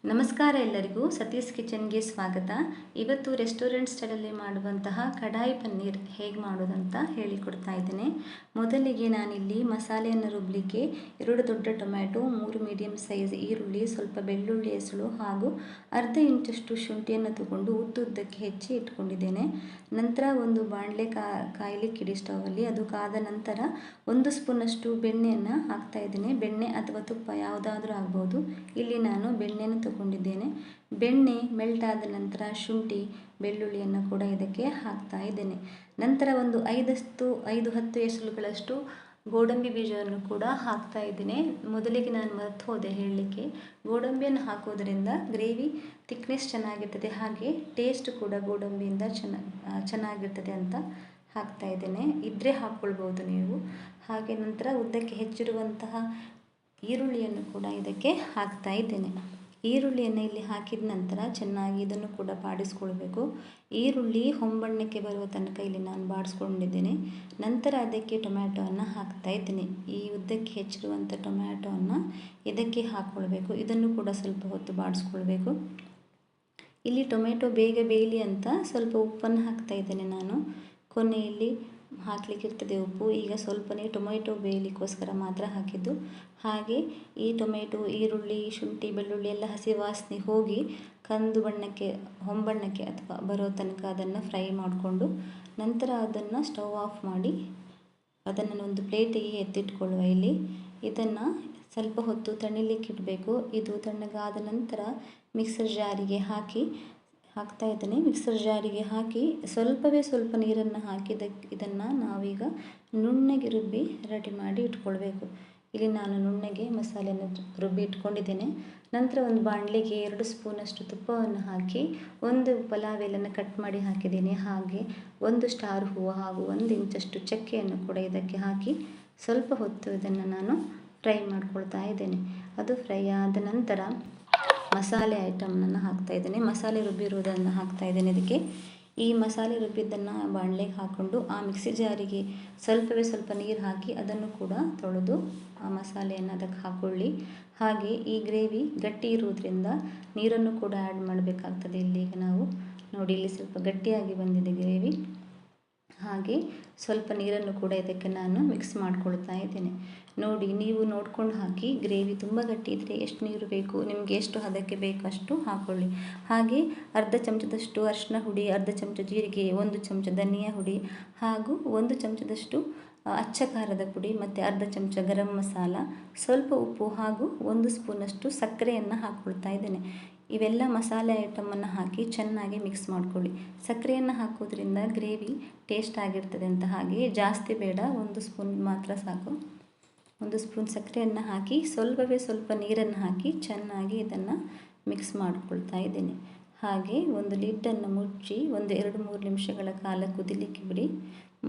ನಮಸ್ಕಾರ ಎಲ್ಲರಿಗೂ ಸತೀಶ್ ಕಿಚನ್ಗೆ ಸ್ವಾಗತ. ಇವತ್ತು ರೆಸ್ಟೋರೆಂಟ್ ಸ್ಟೈಲಲ್ಲಿ ಮಾಡುವಂತಹ ಕಡಾಯಿ ಪನ್ನೀರ್ ಹೇಗೆ ಮಾಡೋದಂತ ಹೇಳಿಕೊಡ್ತಾ ಇದ್ದೇನೆ. ಮೊದಲಿಗೆ ನಾನಿಲ್ಲಿ ಮಸಾಲೆಯನ್ನು ರುಬ್ಬಲಿಕ್ಕೆ 2 ದೊಡ್ಡ ಟೊಮ್ಯಾಟೊ, 3 ಮೀಡಿಯಂ ಸೈಜ್ ಈರುಳ್ಳಿ, ಸ್ವಲ್ಪ ಬೆಳ್ಳುಳ್ಳಿ ಹೆಸಳು ಹಾಗೂ ಅರ್ಧ ಇಂಚಷ್ಟು ಶುಂಠಿಯನ್ನು ತಗೊಂಡು ಉದ್ದುದ್ದಕ್ಕೆ ಹೆಚ್ಚಿ ಇಟ್ಕೊಂಡಿದ್ದೇನೆ. ನಂತರ ಒಂದು ಬಾಣಲೆ ಕಾಯಲಿಕ್ಕಿಡಿ ಸ್ಟವಲ್ಲಿ. ಅದು ಕಾದ ನಂತರ 1 ಸ್ಪೂನಷ್ಟು ಬೆಣ್ಣೆಯನ್ನು ಹಾಕ್ತಾ ಇದ್ದೇನೆ. ಬೆಣ್ಣೆ ಅಥವಾ ತುಪ್ಪ ಯಾವುದಾದ್ರೂ ಆಗ್ಬೋದು. ಇಲ್ಲಿ ನಾನು ಬೆಣ್ಣೆಯನ್ನು ತಗೊಂಡಿದ್ದೇನೆ. ಬೆಣ್ಣೆ ಮೆಲ್ಟ್ ಆದ ನಂತರ ಶುಂಠಿ ಬೆಳ್ಳುಳ್ಳಿಯನ್ನು ಕೂಡ ಇದಕ್ಕೆ ಹಾಕ್ತಾ ಇದ್ದೇನೆ. ನಂತರ ಒಂದು 5-10 ಎಸಳುಗಳಷ್ಟು ಗೋಡಂಬಿ ಬೀಜವನ್ನು ಕೂಡ ಹಾಕ್ತಾ ಇದ್ದೇನೆ. ಮೊದಲಿಗೆ ನಾನು ಮರೆತು ಹೋದೆ ಹೇಳಲಿಕ್ಕೆ, ಗೋಡಂಬಿಯನ್ನು ಹಾಕೋದ್ರಿಂದ ಗ್ರೇವಿ ಥಿಕ್ನೆಸ್ ಚೆನ್ನಾಗಿರ್ತದೆ, ಹಾಗೆ ಟೇಸ್ಟ್ ಕೂಡ ಗೋಡಂಬಿಯಿಂದ ಚೆನ್ನಾಗಿರ್ತದೆ ಅಂತ ಹಾಕ್ತಾ ಇದ್ದೇನೆ. ಇದ್ದರೆ ಹಾಕ್ಕೊಳ್ಬೋದು ನೀವು. ಹಾಗೆ ನಂತರ ಉದ್ದಕ್ಕೆ ಹೆಚ್ಚಿರುವಂತಹ ಈರುಳ್ಳಿಯನ್ನು ಕೂಡ ಇದಕ್ಕೆ ಹಾಕ್ತಾ ಇದ್ದೇನೆ. ಈರುಳ್ಳಿಯನ್ನು ಇಲ್ಲಿ ಹಾಕಿದ ನಂತರ ಚೆನ್ನಾಗಿ ಇದನ್ನು ಕೂಡ ಬಾಡಿಸ್ಕೊಳ್ಬೇಕು. ಈರುಳ್ಳಿ ಹೊಂಬಣ್ಣಕ್ಕೆ ಬರುವ ತನಕ ಇಲ್ಲಿ ನಾನು ಬಾಡಿಸ್ಕೊಂಡಿದ್ದೇನೆ. ನಂತರ ಅದಕ್ಕೆ ಟೊಮ್ಯಾಟೋವನ್ನು ಹಾಕ್ತಾ ಇದ್ದೇನೆ. ಈ ಉದ್ದಕ್ಕೆ ಹೆಚ್ಚಿರುವಂಥ ಟೊಮ್ಯಾಟೋವನ್ನು ಇದಕ್ಕೆ ಹಾಕ್ಕೊಳ್ಬೇಕು. ಇದನ್ನು ಕೂಡ ಸ್ವಲ್ಪ ಹೊತ್ತು ಬಾಡಿಸ್ಕೊಳ್ಬೇಕು. ಇಲ್ಲಿ ಟೊಮೆಟೊ ಬೇಗ ಬೇಯಲಿ ಅಂತ ಸ್ವಲ್ಪ ಉಪ್ಪನ್ನು ಹಾಕ್ತಾ ಇದ್ದೇನೆ ನಾನು. ಕೊನೆಯಲ್ಲಿ ಹಾಕಲಿಕ್ಕಿರ್ತದೆ ಉಪ್ಪು. ಈಗ ಸ್ವಲ್ಪನೇ ಟೊಮೆಟೊ ಬೇಯಲಿಕ್ಕೋಸ್ಕರ ಮಾತ್ರ ಹಾಕಿದ್ದು. ಹಾಗೆ ಈ ಟೊಮೆಟೊ, ಈರುಳ್ಳಿ, ಶುಂಠಿ, ಬೆಳ್ಳುಳ್ಳಿ ಎಲ್ಲ ಹಸಿ ವಾಸನೆ ಹೋಗಿ ಕಂದು ಬಣ್ಣಕ್ಕೆ, ಹೊಂಬಣ್ಣಕ್ಕೆ ಅಥವಾ ಬರೋ ತನಕ ಅದನ್ನು ಫ್ರೈ ಮಾಡಿಕೊಂಡು ನಂತರ ಅದನ್ನು ಸ್ಟವ್ ಆಫ್ ಮಾಡಿ ಅದನ್ನು ಒಂದು ಪ್ಲೇಟಿಗೆ ಎತ್ತಿಟ್ಕೊಳ್ಳುವ. ಇಲ್ಲಿ ಇದನ್ನು ಸ್ವಲ್ಪ ಹೊತ್ತು ತಣಿಲಿಕ್ಕೆ ಇಡಬೇಕು. ಇದು ತಣ್ಣಗಾದ ನಂತರ ಮಿಕ್ಸರ್ ಜಾರಿಗೆ ಹಾಕ್ತಾ ಇದ್ದೇನೆ. ಮಿಕ್ಸರ್ ಜಾರಿಗೆ ಹಾಕಿ ಸ್ವಲ್ಪವೇ ಸ್ವಲ್ಪ ನೀರನ್ನು ಹಾಕಿ ಇದನ್ನು ನಾವೀಗ ನುಣ್ಣಗೆ ರುಬ್ಬಿ ರೆಡಿ ಮಾಡಿ ಇಟ್ಕೊಳ್ಬೇಕು. ಇಲ್ಲಿ ನಾನು ನುಣ್ಣಗೆ ಮಸಾಲೆಯನ್ನು ರುಬ್ಬಿ ಇಟ್ಕೊಂಡಿದ್ದೇನೆ. ನಂತರ ಒಂದು ಬಾಣಲೆಗೆ 2 ಸ್ಪೂನಷ್ಟು ತುಪ್ಪವನ್ನು ಹಾಕಿ 1 ಪಲಾವ್ ಎಲೆಯನ್ನು ಕಟ್ ಮಾಡಿ ಹಾಕಿದ್ದೀನಿ. ಹಾಗೆ 1 ಸ್ಟಾರ್ ಹೂವು ಹಾಗೂ 1 ಇಂಚಷ್ಟು ಚಕ್ಕೆಯನ್ನು ಕೂಡ ಇದಕ್ಕೆ ಹಾಕಿ ಸ್ವಲ್ಪ ಹೊತ್ತು ಇದನ್ನು ನಾನು ಫ್ರೈ ಮಾಡ್ಕೊಳ್ತಾ ಇದ್ದೇನೆ. ಅದು ಫ್ರೈ ಆದ ನಂತರ ಮಸಾಲೆ ಐಟಮ್ನನ್ನು ಹಾಕ್ತಾ ಇದ್ದೇನೆ. ಮಸಾಲೆ ರುಬ್ಬಿರುವುದನ್ನು ಹಾಕ್ತಾ ಇದ್ದೇನೆ ಇದಕ್ಕೆ. ಈ ಮಸಾಲೆ ರುಬ್ಬಿದ್ದನ್ನು ಬಾಣಲೆಗೆ ಹಾಕ್ಕೊಂಡು ಆ ಮಿಕ್ಸಿ ಜಾರಿಗೆ ಸ್ವಲ್ಪವೇ ಸ್ವಲ್ಪ ನೀರು ಹಾಕಿ ಅದನ್ನು ಕೂಡ ತೊಳೆದು ಆ ಮಸಾಲೆಯನ್ನು ಅದಕ್ಕೆ ಹಾಕ್ಕೊಳ್ಳಿ. ಹಾಗೆ ಈ ಗ್ರೇವಿ ಗಟ್ಟಿ ಇರುವುದರಿಂದ ನೀರನ್ನು ಕೂಡ ಆ್ಯಡ್ ಮಾಡಬೇಕಾಗ್ತದೆ. ಇಲ್ಲಿಗ ನಾವು ನೋಡಿ, ಇಲ್ಲಿ ಸ್ವಲ್ಪ ಗಟ್ಟಿಯಾಗಿ ಬಂದಿದೆ ಗ್ರೇವಿ. ಹಾಗೆ ಸ್ವಲ್ಪ ನೀರನ್ನು ಕೂಡ ಇದಕ್ಕೆ ನಾನು ಮಿಕ್ಸ್ ಮಾಡ್ಕೊಳ್ತಾ ಇದ್ದೇನೆ. ನೋಡಿ, ನೀವು ನೋಡ್ಕೊಂಡು ಹಾಕಿ. ಗ್ರೇವಿ ತುಂಬ ಗಟ್ಟಿ ಇದ್ದರೆ ಎಷ್ಟು ನೀರು ಬೇಕು, ನಿಮಗೆ ಎಷ್ಟು ಹದಕ್ಕೆ ಬೇಕು ಅಷ್ಟು ಹಾಕ್ಕೊಳ್ಳಿ. ಹಾಗೆ ಅರ್ಧ ಚಮಚದಷ್ಟು ಅರಿಶಿನ ಹುಡಿ, ಅರ್ಧ ಚಮಚ ಜೀರಿಗೆ, 1 ಚಮಚ ಧನಿಯಾ ಹುಡಿ ಹಾಗೂ 1 ಚಮಚದಷ್ಟು ಅಚ್ಚ ಖಾರದ ಪುಡಿ ಮತ್ತು ಅರ್ಧ ಚಮಚ ಗರಂ ಮಸಾಲ, ಸ್ವಲ್ಪ ಉಪ್ಪು ಹಾಗೂ 1 ಸ್ಪೂನಷ್ಟು ಸಕ್ಕರೆಯನ್ನು ಹಾಕ್ಕೊಳ್ತಾ ಇದ್ದೇನೆ. ಇವೆಲ್ಲ ಮಸಾಲೆ ಐಟಮನ್ನು ಹಾಕಿ ಚೆನ್ನಾಗಿ ಮಿಕ್ಸ್ ಮಾಡ್ಕೊಳ್ಳಿ. ಸಕ್ಕರೆಯನ್ನು ಹಾಕೋದ್ರಿಂದ ಗ್ರೇವಿ ಟೇಸ್ಟ್ ಆಗಿರ್ತದೆ ಅಂತ. ಹಾಗೆ ಜಾಸ್ತಿ ಬೇಡ, 1 ಸ್ಪೂನ್ ಮಾತ್ರ ಸಾಕು. 1 ಸ್ಪೂನ್ ಸಕ್ಕರೆಯನ್ನು ಹಾಕಿ ಸ್ವಲ್ಪವೇ ಸ್ವಲ್ಪ ನೀರನ್ನು ಹಾಕಿ ಚೆನ್ನಾಗಿ ಇದನ್ನು ಮಿಕ್ಸ್ ಮಾಡ್ಕೊಳ್ತಾ ಇದ್ದೇನೆ. ಹಾಗೆ ಒಂದು ಲಿಡ್ಡನ್ನು ಮುಚ್ಚಿ 2-3 ನಿಮಿಷಗಳ ಕಾಲ ಕುದಿಲಿಕ್ಕೆ ಬಿಡಿ.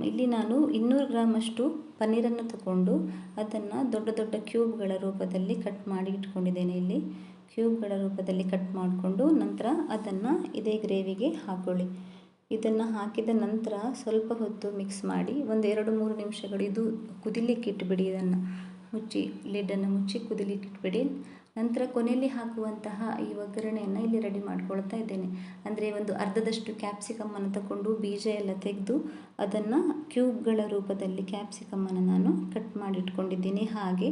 ಇಲ್ಲಿ ನಾನು 200 ಗ್ರಾಮಷ್ಟು ಪನ್ನೀರನ್ನು ತಗೊಂಡು ಅದನ್ನು ದೊಡ್ಡ ದೊಡ್ಡ ಕ್ಯೂಬ್ಗಳ ರೂಪದಲ್ಲಿ ಕಟ್ ಮಾಡಿ ಇಟ್ಕೊಂಡಿದ್ದೇನೆ. ಇಲ್ಲಿ ಕ್ಯೂಬ್ಗಳ ರೂಪದಲ್ಲಿ ಕಟ್ ಮಾಡಿಕೊಂಡು ನಂತರ ಅದನ್ನು ಇದೇ ಗ್ರೇವಿಗೆ ಹಾಕ್ಕೊಳ್ಳಿ. ಇದನ್ನು ಹಾಕಿದ ನಂತರ ಸ್ವಲ್ಪ ಹೊತ್ತು ಮಿಕ್ಸ್ ಮಾಡಿ 2-3 ನಿಮಿಷಗಳು ಇದು ಕುದಿಲಿಕ್ಕೆ ಇಟ್ಬಿಡಿ. ಇದನ್ನು ಮುಚ್ಚಿ, ಲಿಡ್ಡನ್ನು ಮುಚ್ಚಿ ಕುದಿಲಿಕ್ಕೆ ಇಟ್ಬಿಡಿ. ನಂತರ ಕೊನೆಯಲ್ಲಿ ಹಾಕುವಂತಹ ಈ ಒಗ್ಗರಣೆಯನ್ನು ಇಲ್ಲಿ ರೆಡಿ ಮಾಡ್ಕೊಳ್ತಾ ಇದ್ದೇನೆ. ಅಂದರೆ ಒಂದು ಅರ್ಧದಷ್ಟು ಕ್ಯಾಪ್ಸಿಕಮ್ಮನ್ನು ತಗೊಂಡು ಬೀಜ ಎಲ್ಲ ತೆಗೆದು ಅದನ್ನು ಕ್ಯೂಬ್ಗಳ ರೂಪದಲ್ಲಿ ಕ್ಯಾಪ್ಸಿಕಮ್ಮನ್ನು ನಾನು ಕಟ್ ಮಾಡಿ ಇಟ್ಕೊಂಡಿದ್ದೀನಿ. ಹಾಗೆ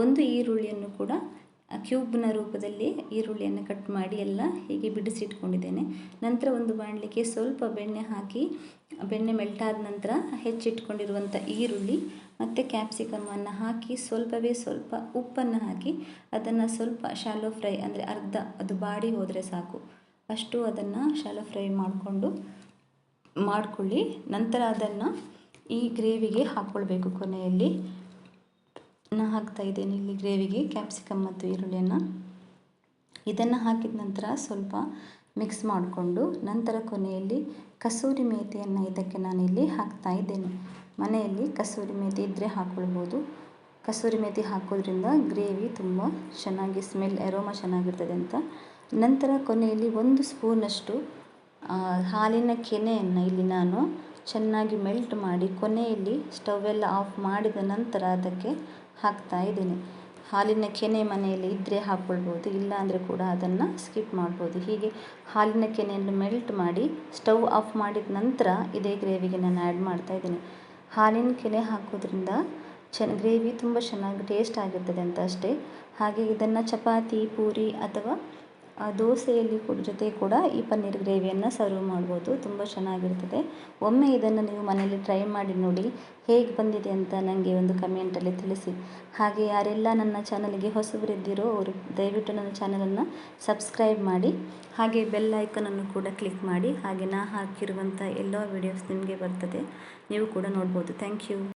1 ಈರುಳ್ಳಿಯನ್ನು ಕೂಡ ಕ್ಯೂಬ್ನ ರೂಪದಲ್ಲಿ ಈರುಳ್ಳಿಯನ್ನು ಕಟ್ ಮಾಡಿ ಎಲ್ಲ ಹೀಗೆ ಬಿಡಿಸಿಟ್ಕೊಂಡಿದ್ದೇನೆ. ನಂತರ ಒಂದು ಬಾಣಲಿಗೆ ಸ್ವಲ್ಪ ಬೆಣ್ಣೆ ಹಾಕಿ, ಬೆಣ್ಣೆ ಮೆಲ್ಟಾದ ನಂತರ ಹೆಚ್ಚಿಟ್ಕೊಂಡಿರುವಂಥ ಈರುಳ್ಳಿ ಮತ್ತು ಕ್ಯಾಪ್ಸಿಕಮ್ಮನ್ನು ಹಾಕಿ ಸ್ವಲ್ಪವೇ ಸ್ವಲ್ಪ ಉಪ್ಪನ್ನು ಹಾಕಿ ಅದನ್ನು ಸ್ವಲ್ಪ ಶಾಲೋ ಫ್ರೈ, ಅಂದರೆ ಅರ್ಧ ಅದು ಬಾಡಿ ಹೋದರೆ ಸಾಕು ಅಷ್ಟು ಅದನ್ನು ಶಾಲೋ ಫ್ರೈ ಮಾಡ್ಕೊಳ್ಳಿ. ನಂತರ ಅದನ್ನು ಈ ಗ್ರೇವಿಗೆ ಹಾಕ್ಕೊಳ್ಬೇಕು. ಕೊನೆಯಲ್ಲಿ ನಾನು ಹಾಕ್ತಾ ಇದ್ದೇನೆ ಇಲ್ಲಿ ಗ್ರೇವಿಗೆ ಕ್ಯಾಪ್ಸಿಕಮ್ ಮತ್ತು ಈರುಳ್ಳಿಯನ್ನು. ಇದನ್ನು ಹಾಕಿದ ನಂತರ ಸ್ವಲ್ಪ ಮಿಕ್ಸ್ ಮಾಡಿಕೊಂಡು ನಂತರ ಕೊನೆಯಲ್ಲಿ ಕಸೂರಿ ಮೇಥಿಯನ್ನು ಇದಕ್ಕೆ ನಾನಿಲ್ಲಿ ಹಾಕ್ತಾ ಇದ್ದೇನೆ. ಮನೆಯಲ್ಲಿ ಕಸೂರಿ ಮೇಥಿ ಇದ್ದರೆ ಹಾಕ್ಕೊಳ್ಬೋದು. ಕಸೂರಿ ಮೇಥಿ ಹಾಕೋದ್ರಿಂದ ಗ್ರೇವಿ ತುಂಬ ಚೆನ್ನಾಗಿ ಸ್ಮೆಲ್, ಅರೋಮಾ ಚೆನ್ನಾಗಿರ್ತದೆ ಅಂತ. ನಂತರ ಕೊನೆಯಲ್ಲಿ 1 ಸ್ಪೂನಷ್ಟು ಹಾಲಿನ ಕೆನೆಯನ್ನು ಇಲ್ಲಿ ನಾನು ಚೆನ್ನಾಗಿ ಮೆಲ್ಟ್ ಮಾಡಿ ಕೊನೆಯಲ್ಲಿ ಸ್ಟವ್ ಎಲ್ಲ ಆಫ್ ಮಾಡಿದ ನಂತರ ಅದಕ್ಕೆ ಹಾಕ್ತಾ ಇದ್ದೇನೆ. ಹಾಲಿನ ಕೆನೆ ಮನೆಯಲ್ಲಿ ಇದ್ದರೆ ಹಾಕ್ಕೊಳ್ಬೋದು, ಇಲ್ಲ ಅಂದರೆ ಕೂಡ ಅದನ್ನು ಸ್ಕಿಪ್ ಮಾಡ್ಬೋದು. ಹೀಗೆ ಹಾಲಿನ ಕೆನೆಯನ್ನು ಮೆಲ್ಟ್ ಮಾಡಿ ಸ್ಟವ್ ಆಫ್ ಮಾಡಿದ ನಂತರ ಇದೇ ಗ್ರೇವಿಗೆ ನಾನು ಆ್ಯಡ್ ಮಾಡ್ತಾಯಿದ್ದೀನಿ. ಹಾಲಿನ ಕೆನೆ ಹಾಕೋದ್ರಿಂದ ಗ್ರೇವಿ ತುಂಬ ಚೆನ್ನಾಗಿ ಟೇಸ್ಟ್ ಆಗಿರ್ತದೆ ಅಂತ ಅಷ್ಟೇ. ಹಾಗೆ ಇದನ್ನು ಚಪಾತಿ, ಪೂರಿ ಅಥವಾ ದೋಸೆಯಲ್ಲಿ ಜೊತೆ ಕೂಡ ಈ ಪನ್ನೀರ್ ಗ್ರೇವಿಯನ್ನು ಸರ್ವ್ ಮಾಡ್ಬೋದು. ತುಂಬ ಚೆನ್ನಾಗಿರ್ತದೆ. ಒಮ್ಮೆ ಇದನ್ನು ನೀವು ಮನೆಯಲ್ಲಿ ಟ್ರೈ ಮಾಡಿ ನೋಡಿ, ಹೇಗೆ ಬಂದಿದೆ ಅಂತ ನನಗೆ ಒಂದು ಕಮೆಂಟಲ್ಲಿ ತಿಳಿಸಿ. ಹಾಗೆ ಯಾರೆಲ್ಲ ನನ್ನ ಚಾನಲ್ಗೆ ಹೊಸಬರಿದ್ದೀರೋ ಅವರು ದಯವಿಟ್ಟು ನನ್ನ ಚಾನಲನ್ನು ಸಬ್ಸ್ಕ್ರೈಬ್ ಮಾಡಿ, ಹಾಗೆ ಬೆಲ್ ಐಕನನ್ನು ಕೂಡ ಕ್ಲಿಕ್ ಮಾಡಿ. ಹಾಗೆ ನಾ ಹಾಕಿರುವಂಥ ಎಲ್ಲ ವೀಡಿಯೋಸ್ ನಿಮಗೆ ಬರ್ತದೆ, ನೀವು ಕೂಡ ನೋಡ್ಬೋದು. Thank you.